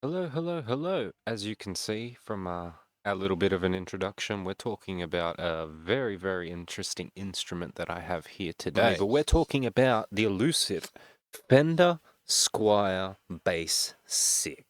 Hello, hello, hello. As you can see from our little bit of an introduction, we're talking about a very, very interesting instrument that I have here today. But we're talking about the elusive Fender Squire Bass VI.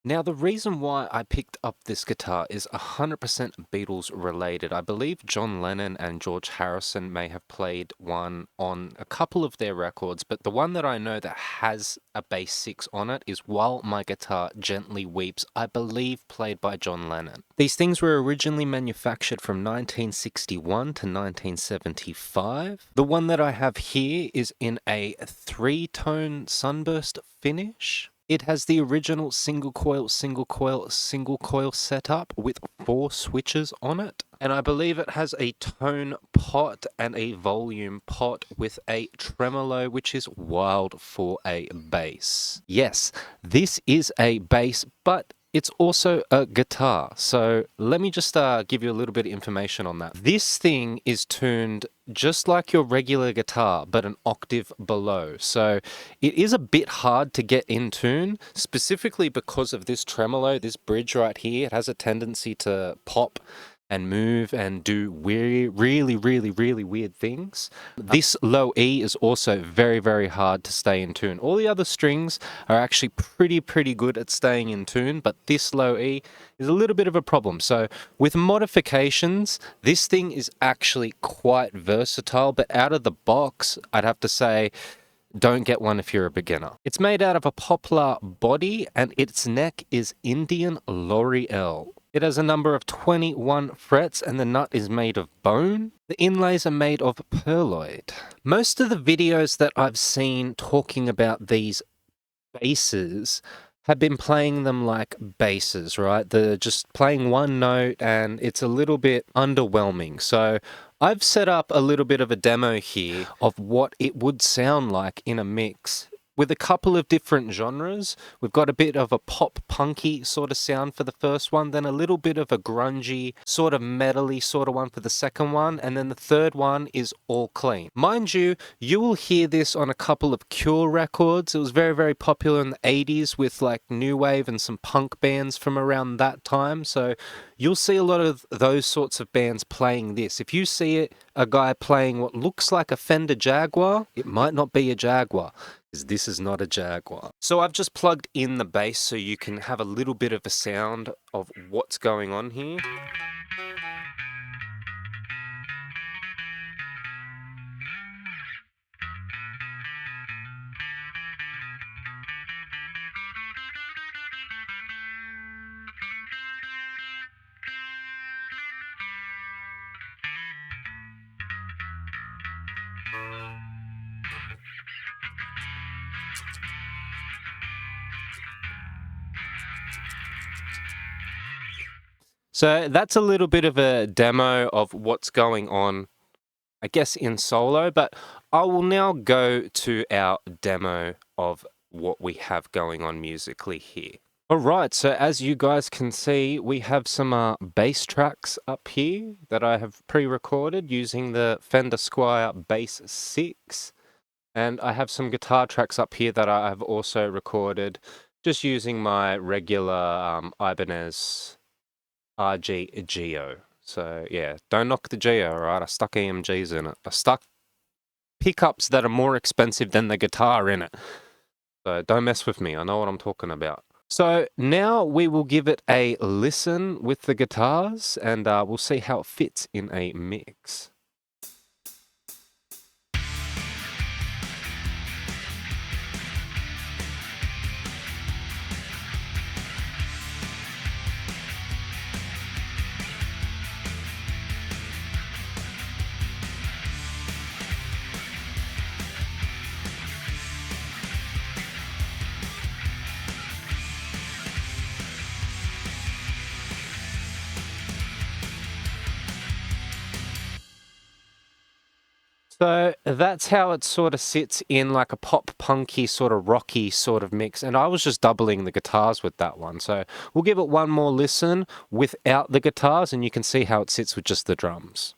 Now, the reason why I picked up this guitar is 100% Beatles related. I believe John Lennon and George Harrison may have played one on a couple of their records, but the one that I know that has a Bass 6 on it is While My Guitar Gently Weeps, I believe played by John Lennon. These things were originally manufactured from 1961 to 1975. The one that I have here is in a three-tone sunburst finish. It has the original single coil setup with 4 switches on it. And I believe it has a tone pot and a volume pot with a tremolo, which is wild for a bass. Yes, this is a bass, but it's also a guitar. So let me just give you a little bit of information on that. This thing is tuned just like your regular guitar, but an octave below. So it is a bit hard to get in tune, specifically because of this tremolo, this bridge right here. It has a tendency to pop and move and do really weird things. This low E is also very, very hard to stay in tune. All the other strings are actually pretty good at staying in tune, but this low E is a little bit of a problem. So with modifications, this thing is actually quite versatile, but out of the box, I'd have to say, don't get one if you're a beginner. It's made out of a poplar body and its neck is Indian L'Oreal. It has a number of 21 frets and the nut is made of bone. The inlays are made of pearloid. Most of the videos that I've seen talking about these basses have been playing them like basses, right? They're just playing one note and it's a little bit underwhelming. So I've set up a little bit of a demo here of what it would sound like in a mix with a couple of different genres. We've got a bit of a pop punky sort of sound for the first one, then a little bit of a grungy sort of metally sort of one for the second one, and then the third one is all clean. Mind you, you will hear this on a couple of Cure records. It was very popular in the 80s with like new wave and some punk bands from around that time. So you'll see a lot of those sorts of bands playing this. If you see a guy playing what looks like a Fender Jaguar, it might not be a Jaguar, because this is not a Jaguar. So I've just plugged in the bass so you can have a little bit of a sound of what's going on here. So that's a little bit of a demo of what's going on, I guess, in solo, but I will now go to our demo of what we have going on musically here. All right, so as you guys can see, we have some bass tracks up here that I have pre-recorded using the Fender Squire Bass VI. And I have some guitar tracks up here that I have also recorded just using my regular Ibanez RG Geo. So yeah, don't knock the Geo, right? I stuck EMGs in it. I stuck pickups that are more expensive than the guitar in it. So don't mess with me. I know what I'm talking about. So now we will give it a listen with the guitars and we'll see how it fits in a mix. So that's how it sort of sits in like a pop punky sort of rocky sort of mix. And I was just doubling the guitars with that one. So we'll give it one more listen without the guitars and you can see how it sits with just the drums.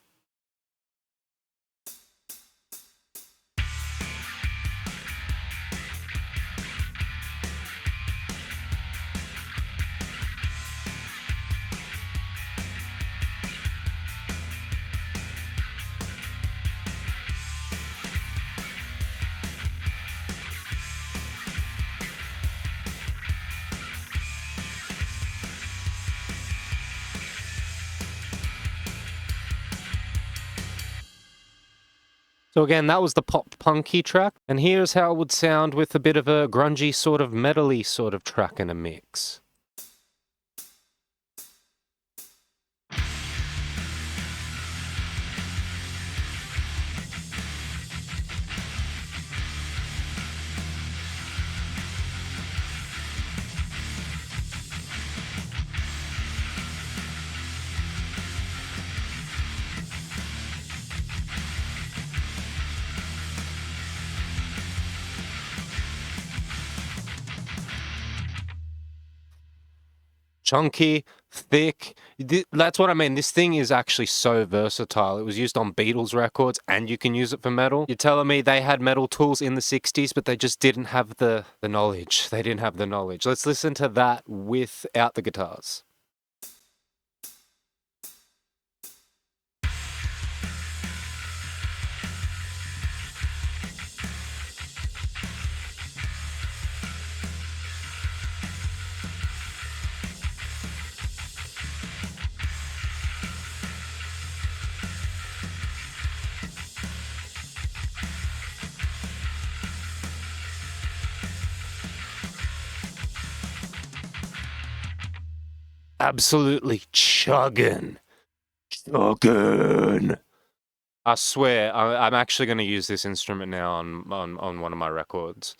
So again, that was the pop punky track, and here's how it would sound with a bit of a grungy sort of metal-y sort of track in a mix. Chunky, thick. That's what I mean. This thing is actually so versatile. It was used on Beatles records and you can use it for metal. You're telling me they had metal tools in the 60s, but they just didn't have the knowledge. They didn't have the knowledge. Let's listen to that without the guitars. Absolutely chugging. Chugging. I swear, I'm actually going to use this instrument now on one of my records.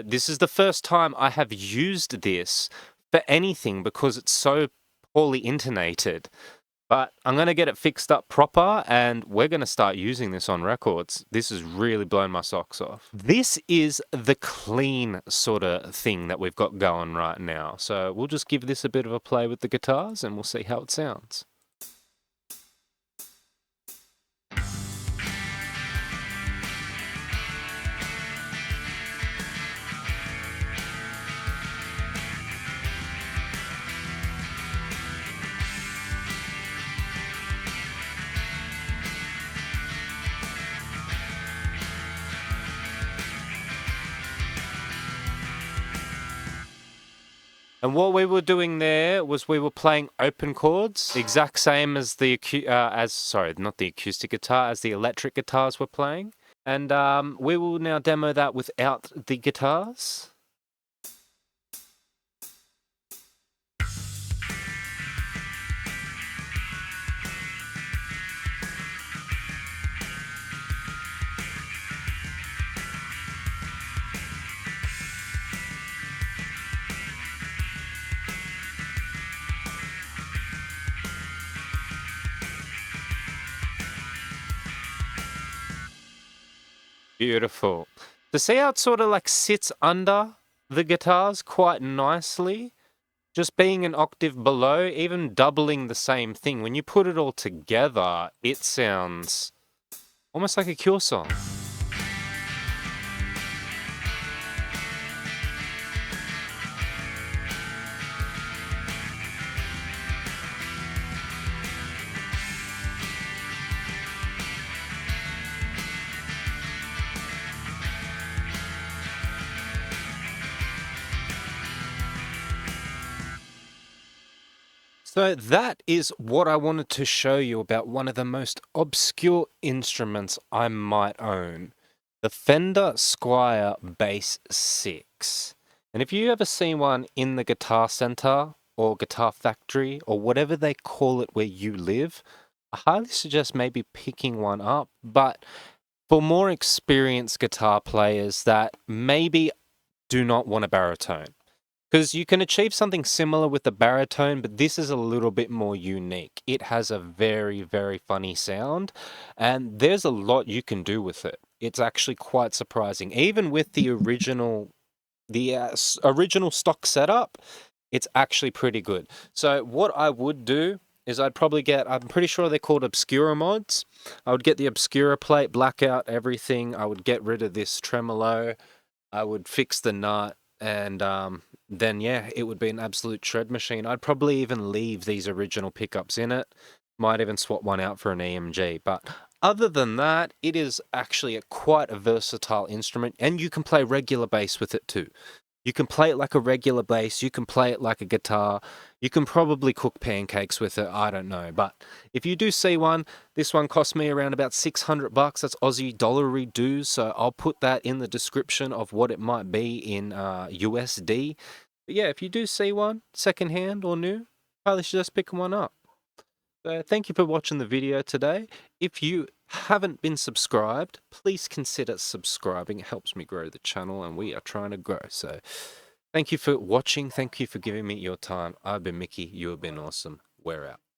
This is the first time I have used this for anything because it's so poorly intonated. But I'm going to get it fixed up proper and we're going to start using this on records. This has really blown my socks off. This is the clean sort of thing that we've got going right now. So we'll just give this a bit of a play with the guitars and we'll see how it sounds. And what we were doing there was we were playing open chords, exact same as not the acoustic guitar, as the electric guitars were playing. And we will now demo that without the guitars. Beautiful. To see how it sort of like sits under the guitars quite nicely, just being an octave below, even doubling the same thing. When you put it all together, it sounds almost like a Cure song. So that is what I wanted to show you about one of the most obscure instruments I might own, the Fender Squire Bass VI. And if you ever seen one in the Guitar Center or Guitar Factory or whatever they call it where you live, I highly suggest maybe picking one up. But for more experienced guitar players that maybe do not want a baritone, because you can achieve something similar with the baritone, but this is a little bit more unique. It has a very, very funny sound, and there's a lot you can do with it. It's actually quite surprising. Even with the original stock setup, it's actually pretty good. So what I would do is I'd probably get, I'm pretty sure they're called Obscura mods. I would get the Obscura plate, black out everything. I would get rid of this tremolo. I would fix the nut, and then yeah, it would be an absolute shred machine. I'd probably even leave these original pickups in it. Might even swap one out for an EMG. But other than that, it is actually quite a versatile instrument, and you can play regular bass with it too. You can play it like a regular bass, you can play it like a guitar, you can probably cook pancakes with it, I don't know. But if you do see one, this one cost me around about $600, that's Aussie dollary dues, so I'll put that in the description of what it might be in USD. But yeah, if you do see one, secondhand or new, probably should just pick one up. So thank you for watching the video today. If you haven't been subscribed, please consider subscribing. It helps me grow the channel and we are trying to grow. So thank you for watching. Thank you for giving me your time. I've been Mickey. You have been awesome. We're out.